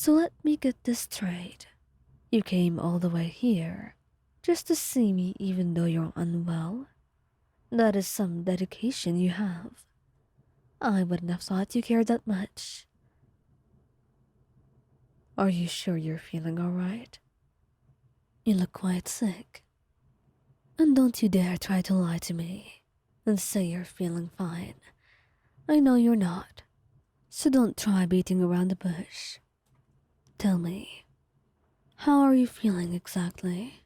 So let me get this straight. You came all the way here just to see me even though you're unwell? That is some dedication you have. I wouldn't have thought you cared that much. Are you sure you're feeling alright? You look quite sick. And don't you dare try to lie to me and say you're feeling fine. I know you're not, so don't try beating around the bush. Tell me, how are you feeling exactly?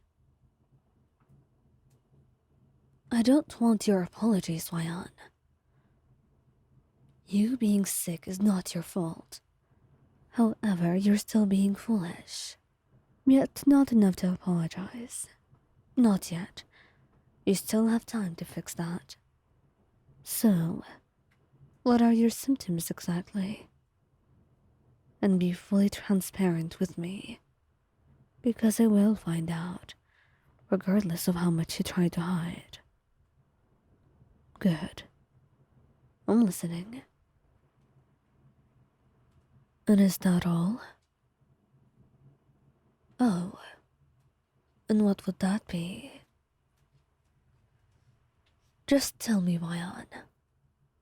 I don't want your apologies, Wyan. You being sick is not your fault. However, you're still being foolish. Yet not enough to apologize. Not yet. You still have time to fix that. So, what are your symptoms exactly? And be fully transparent with me, because I will find out, regardless of how much you try to hide. Good. I'm listening. And is that all? Oh, and what would that be? Just tell me, Wyan.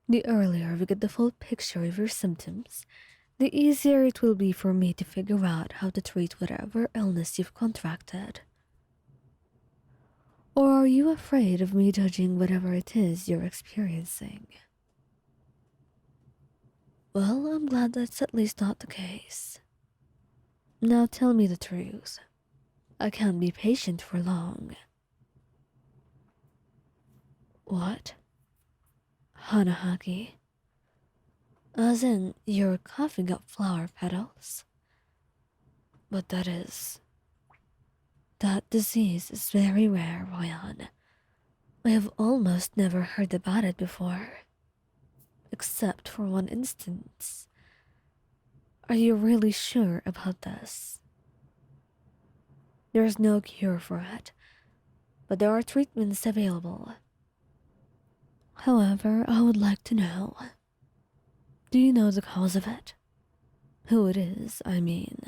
The earlier we get the full picture of your symptoms, the easier it will be for me to figure out how to treat whatever illness you've contracted. Or are you afraid of me judging whatever it is you're experiencing? Well, I'm glad that's at least not the case. Now tell me the truth. I can't be patient for long. What? Hanahaki? As in, you're coughing up flower petals? But that disease is very rare, Ryan. I have almost never heard about it before. Except for one instance. Are you really sure about this? There's no cure for it, but there are treatments available. However, I would like to know. Do you know the cause of it? Who it is, I mean.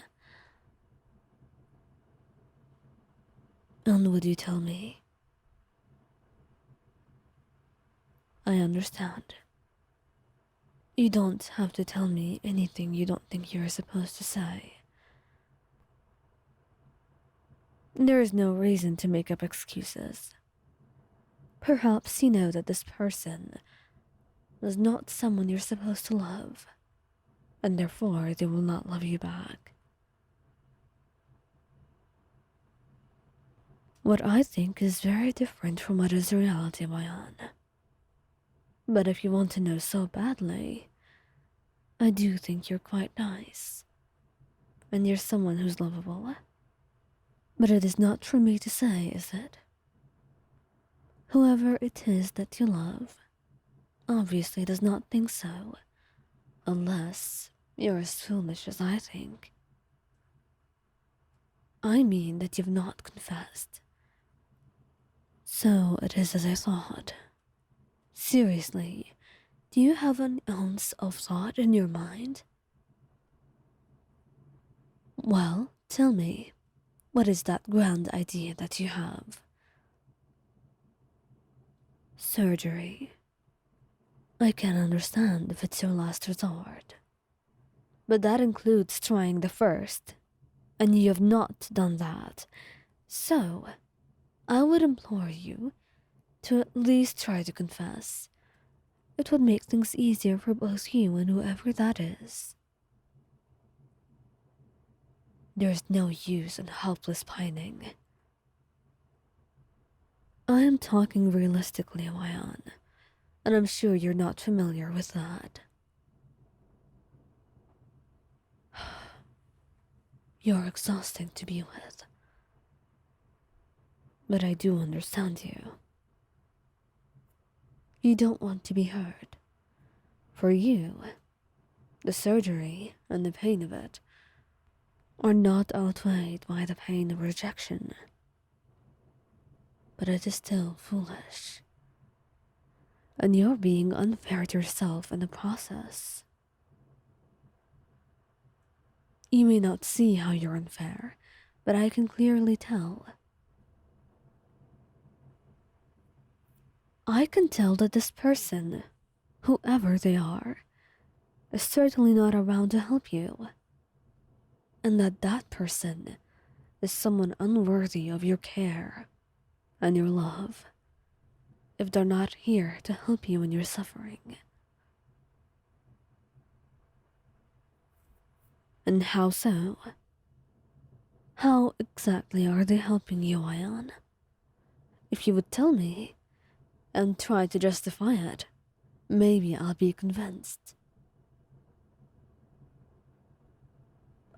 And would you tell me? I understand. You don't have to tell me anything you don't think you're supposed to say. There is no reason to make up excuses. Perhaps you know that this person is not someone you're supposed to love, and therefore they will not love you back. What I think is very different from what is reality, Mayan. But if you want to know so badly, I do think you're quite nice. And you're someone who's lovable. But it is not for me to say, is it? Whoever it is that you love obviously does not think so, unless you're as foolish as I think. I mean that you've not confessed. So it is as I thought. Seriously, do you have an ounce of thought in your mind? Well, tell me, what is that grand idea that you have? Surgery. I can understand if it's your last resort. But that includes trying the first, and you have not done that. So, I would implore you to at least try to confess. It would make things easier for both you and whoever that is. There's no use in helpless pining. I am talking realistically, Wayan, and I'm sure you're not familiar with that. You're exhausting to be with. But I do understand you. You don't want to be hurt. For you, the surgery and the pain of it are not outweighed by the pain of rejection. But it is still foolish. And you're being unfair to yourself in the process. You may not see how you're unfair, but I can clearly tell. I can tell that this person, whoever they are, is certainly not around to help you, and that that person is someone unworthy of your care and your love if they're not here to help you in your suffering. And how so? How exactly are they helping you, Ion? If you would tell me and try to justify it, maybe I'll be convinced.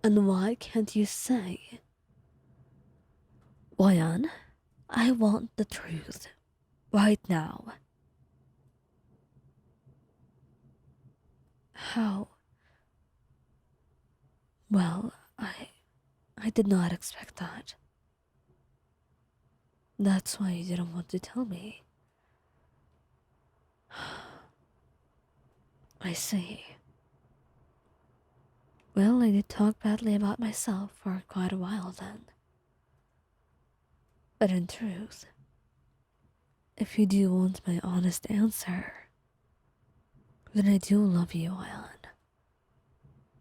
And why can't you say? Ion, I want the truth. Right now. How? Well, I did not expect that. That's why you didn't want to tell me. I see. Well, I did talk badly about myself for quite a while then. But in truth, if you do want my honest answer, then I do love you, Ion.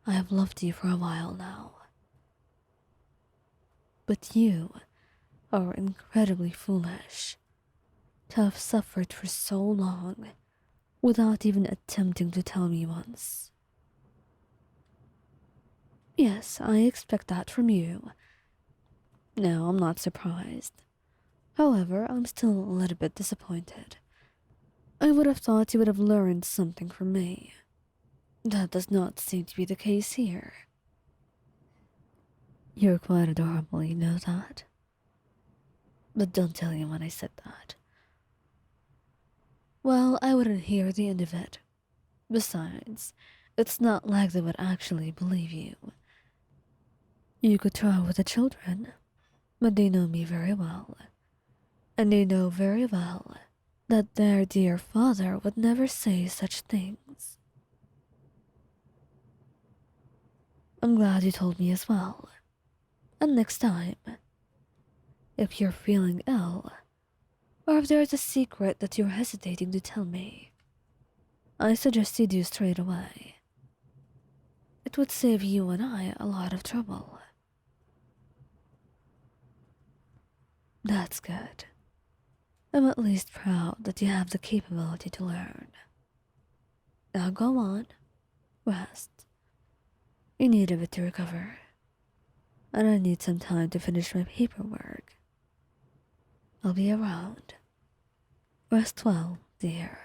I have loved you for a while now. But you are incredibly foolish to have suffered for so long without even attempting to tell me once. Yes, I expect that from you. No, I'm not surprised. However, I'm still a little bit disappointed. I would have thought you would have learned something from me. That does not seem to be the case here. You're quite adorable, you know that. But don't tell anyone I said that. Well, I wouldn't hear the end of it. Besides, it's not like they would actually believe you. You could try with the children, but they know me very well. And they know very well that their dear father would never say such things. I'm glad you told me as well. And next time, if you're feeling ill, or if there's a secret that you're hesitating to tell me, I suggest you do straight away. It would save you and I a lot of trouble. That's good. I'm at least proud that you have the capability to learn. Now go on, rest. You need a bit to recover, and I need some time to finish my paperwork. I'll be around. Rest well, dear.